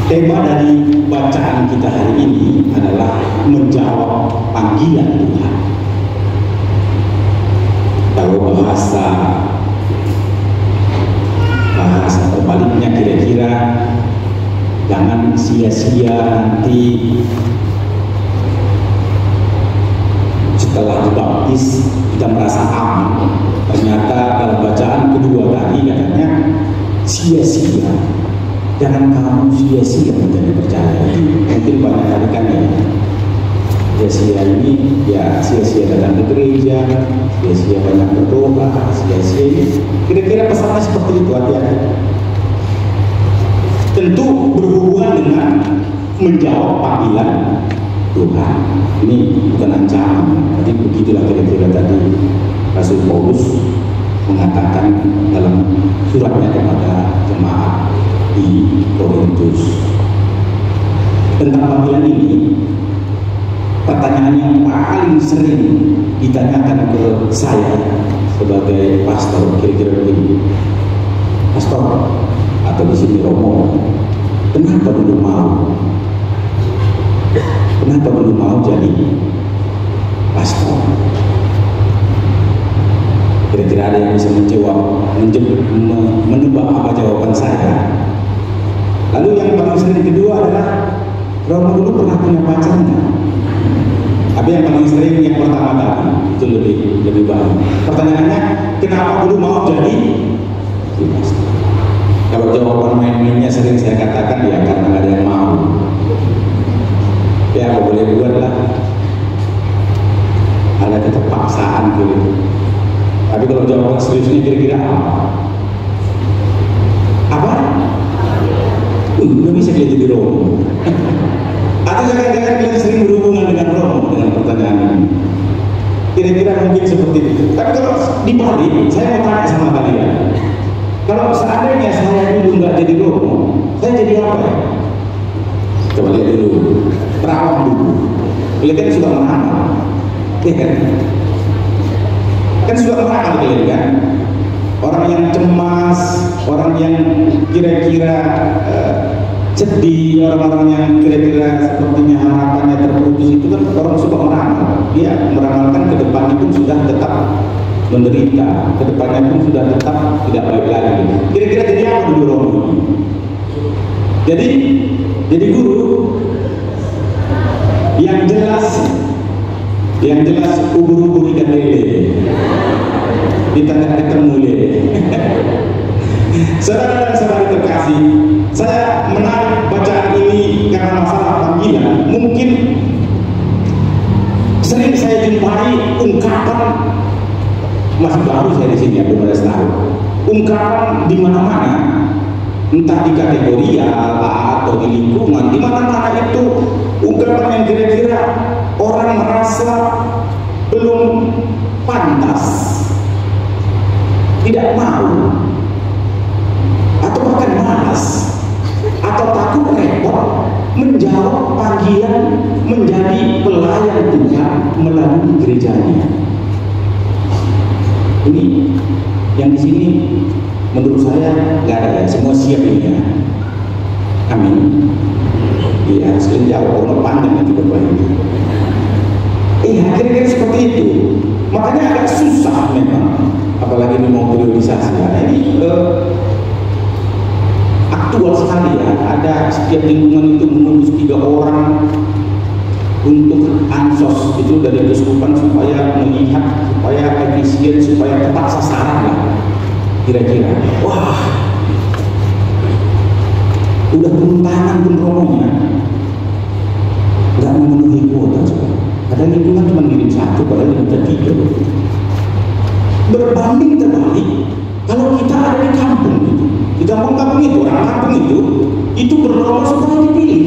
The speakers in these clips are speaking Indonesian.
Tema dari bacaan kita hari ini adalah menjawab panggilan Tuhan. Kalau bahasa terbaliknya kira-kira jangan sia-sia nanti setelah dibaptis kita merasa aman. Ternyata dalam bacaan kedua tadi katanya sia-sia. Jangan kamu sia-sia menjadi percaya. Mungkin banyak kali kan ya. Sia-sia ini ya sia-sia datang ke gereja, sia-sia banyak berdoa, sia-sia ini. Kira-kira pesannya seperti itu, hati-hati. Tentu berhubungan dengan menjawab panggilan Tuhan. Ini bukan ancaman. Jadi begitulah kira-kira tadi Rasul Paulus mengatakan dalam suratnya kepada jemaat di Korintus tentang panggilan ini. Pertanyaan yang paling sering ditanyakan ke saya sebagai pastor kira-kira begini, pastor atau di sini Romo, kenapa belum mau jadi pastor? Kira-kira ada yang bisa menebak apa jawaban saya? Lalu yang paling sering kedua adalah Romo dulu pernah punya pacarnya. Tapi yang paling sering yang pertama tadi itu lebih baik. Pertanyaannya, kenapa dulu mau jadi pastor? Kalau jawaban main-mainnya sering saya katakan ya karena nggak ada yang mau. Ya kalau boleh buat lah. Ada keterpaksaan gitu. Tapi kalau jawaban seriusnya kira-kira apa? Nggak bisa jadi Romo. Atau jangan-jangan kalian sering berhubungan dengan Romo dengan pertanyaan ini. Kira-kira mungkin seperti itu. Tapi kalau dibalik, saya mau tanya sama kalian. Kalau seandainya saya dulu nggak jadi Romo, saya jadi apa ya? Coba lihat dulu. Terawang dulu. Kalian sudah meramal. Ya kan? Kan sudah meramal kalian kan? Orang yang cemas, orang yang kira-kira sedih, orang-orang yang kira-kira sepertinya harapannya terputus itu kan orang suka meramal. Dia meramalkan ke depannya pun sudah tetap menderita, ke depannya pun sudah tetap tidak baik lagi. Kira-kira jadi apa dulu Romo? Jadi guru yang jelas ubur-ubur ikan lele di tengah ketemu lele. Saudara dan saudari terkasih, saya menarik bacaan ini karena masalah panggilan. Mungkin sering saya jumpai ungkapan, masih baru saya di sini, 15 tahun. Ungkapan di mana-mana, entah di kategori atau di lingkungan, di mana-mana itu ungkapan yang kira-kira orang merasa belum pantas, tidak mau, atau bahkan malas, atau takut repot menjawab panggilan menjadi pelayan Tuhan melalui gerejanya. Ini yang di sini menurut saya nggak ada ya, semua siap ini ya. Amin. Iya, sekalian jawab orang panjang itu berbahaya. Kira-kira seperti itu. Makanya agak susah memang, apalagi ini mau priorisasi. Nah, ini aktual sekali ya. Ada setiap lingkungan itu menembus 3 orang untuk ansos itu dari keuskupan supaya melihat, supaya efisien, supaya tepat sasaran lah. Kira-kira, wah, udah turun tangan pun Romonya nggak memenuhi kuota coba. Ada lingkungan cuma ngirim 1, padahal kita 3. Berbanding terbalik, kalau kita ada di kampung itu, di kampung-kampung itu, orang kampung itu berdoa supaya dipilih.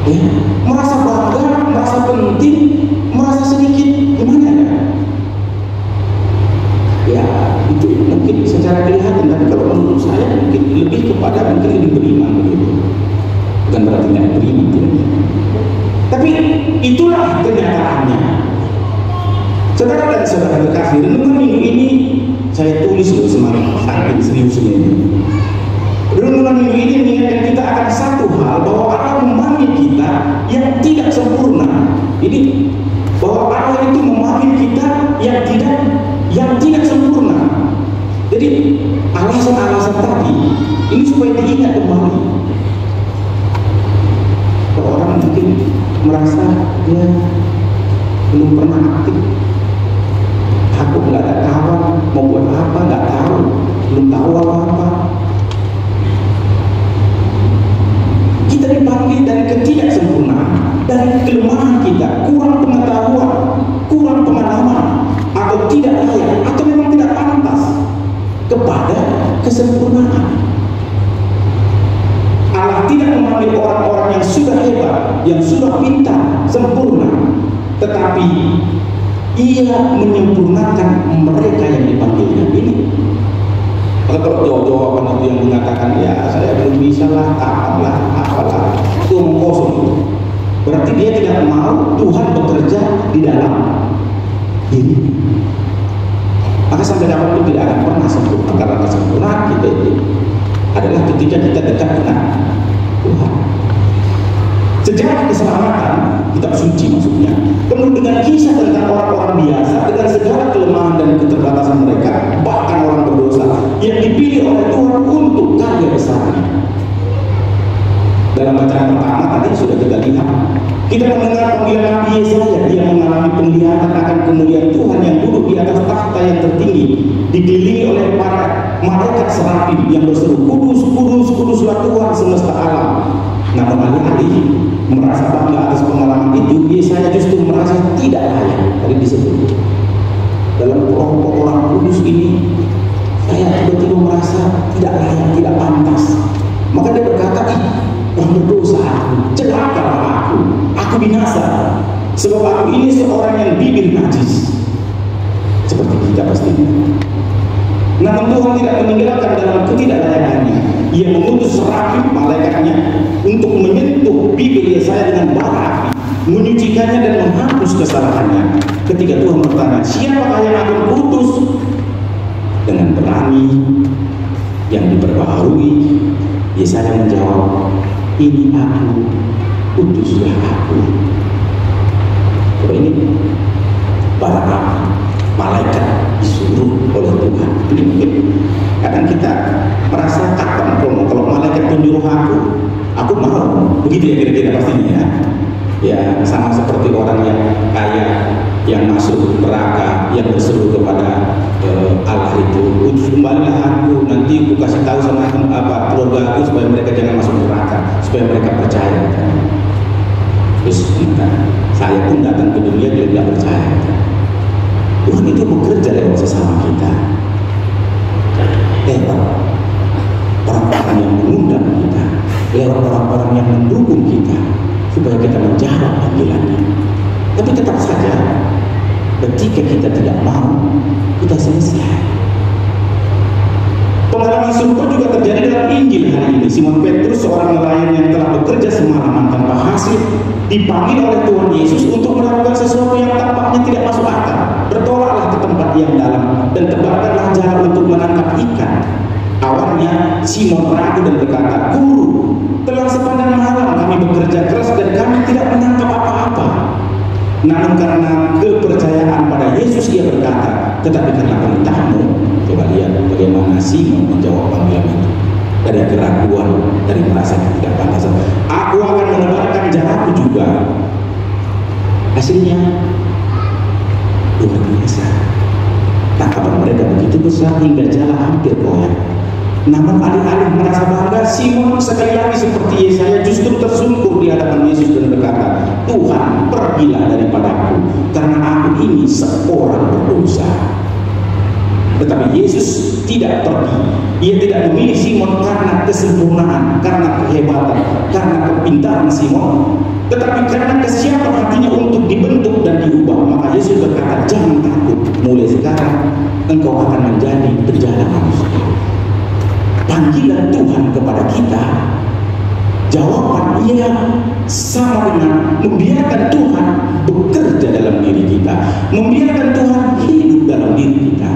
Ya, merasa bangga, merasa penting, merasa sedikit gimana ya? Ya, itu mungkin secara kelihatan, tapi kalau menurut saya mungkin lebih kepada mungkin lebih beriman begitu. Bukan berarti tidak beriman tidak. Tapi itulah kenyataannya. Saudara dan saudara terkasih, renungan minggu ini saya tulis loh semakin saking seriusnya ini. Renungan minggu ini mengingatkan kita mengatakan satu hal, bahwa Allah memanggil kita yang tidak sempurna. Ini bahwa Allah itu memanggil kita yang tidak sempurna. Jadi alasan-alasan tadi ini supaya diingat kembali. Kalau orang mungkin merasa dia belum pernah aktif, aku nggak ada kawan, mau buat apa nggak tahu, belum tahu apa-apa. Kita dipanggil dari ketidaksempurnaan, dari kelemahan kita, kurang pengetahuan, kurang pengalaman, atau tidak layak, atau memang tidak pantas kepada kesempurnaan. Allah tidak memanggil orang-orang yang sudah hebat, yang sudah pintar, sempurna, tetapi Ia menyempurnakan mereka yang dipanggilnya. Ini kalau jawaban itu yang mengatakan, ya saya belum bisa lah, apalah, itu kosong. Berarti dia tidak mau Tuhan bekerja di dalam diri. Maka sampai dapat itu tidak akan pernah sempurna, karena kesempurnaan kita itu adalah ketika kita dekat dengan Tuhan. Sejarah keselamatan kitab suci maksudnya penuh dengan kisah tentang orang-orang biasa dengan segala kelemahan dan keterbatasan mereka, bahkan orang berdosa yang dipilih oleh Tuhan untuk karya besarnya. Dalam bacaan pertama tadi sudah kita lihat, kita mendengar panggilan Nabi Yesaya. Dia mengalami penglihatan akan kemuliaan Tuhan yang duduk di atas takhta yang tertinggi, dikelilingi oleh para malaikat serafim yang berseru, kudus, kudus, kuduslah Tuhan semesta alam. Namun alih-alih merasa bangga atas pengalaman itu, Yesaya justru merasa tidak layak. Tadi disebut dalam kelompok orang kudus ini, saya tiba-tiba merasa tidak layak, tidak pantas. Maka dia berkata, orang berdosa aku, celaka aku binasa, sebab aku ini seorang yang bibir najis, seperti kita pastinya. Namun Tuhan tidak meninggalkan dalam ketidaklayakannya. Ia mengutus serafim malaikatnya untuk menyentuh bibir Yesaya dengan bara api, menyucikannya dan menghapus kesalahannya. Ketika Tuhan bertanya, siapakah yang akan kutus? Dengan berani yang diperbaharui, Yesaya menjawab, ini aku, utuslah aku. Coba ini bara api, malaikat disuruh oleh Tuhan. Ini mungkin kadang kita merasa kapan kalau malaikat menyuruh aku mau. Begitu ya kira-kira pastinya ya. Ya sama seperti orang yang kaya yang masuk neraka, yang berseru kepada Allah itu, utus kembalilah aku, nanti aku kasih tahu sama keluarga aku supaya mereka jangan masuk neraka, supaya mereka percaya. Terus saya pun datang ke dunia dia tidak percaya. Tuhan itu bekerja lewat sesama kita. Lewat orang-orang yang mengundang kita, lewat orang-orang yang mendukung kita, supaya kita menjawab panggilannya. Tapi tetap saja, ketika kita tidak mau, kita selesai. Pengalaman serupa juga terjadi dalam Injil hari ini. Simon Petrus, seorang nelayan yang telah bekerja semalaman tanpa hasil, dipanggil oleh Tuhan Yesus untuk melakukan sesuatu yang tampaknya tidak masuk akal. Bertolaklah ke tempat yang dalam dan tebarkanlah jalan untuk menangkap ikan. Awalnya Simon ragu dan berkata, Guru, telah sepanjang malam kami bekerja keras dan kami tidak menangkap apa-apa. Namun karena kepercayaan pada Yesus ia berkata, tetapi karena perintahmu. Coba lihat bagaimana Simon menjawab panggilan itu. Dari keraguan, dari merasa ketidakpantasan. Aku akan menebarkan jalaku juga. Hasilnya luar biasa. Tangkapan mereka begitu besar hingga jala hampir koyak. Namun alih-alih merasa bangga, Simon sekali lagi seperti Yesaya justru tersungkur di hadapan Yesus dan berkata, Tuhan, pergilah daripadaku, karena aku ini seorang berdosa. Tetapi Yesus tidak pergi. Ia tidak memilih Simon karena kesempurnaan, karena kehebatan, karena kepintaran Simon, tetapi karena kesiapan hatinya untuk dibentuk dan diubah. Maka Yesus berkata, jangan takut, mulai sekarang engkau akan menjadi penjala manusia. Panggilan Tuhan kepada kita, jawaban ia sama dengan membiarkan Tuhan bekerja dalam diri kita, membiarkan Tuhan hidup dalam diri kita.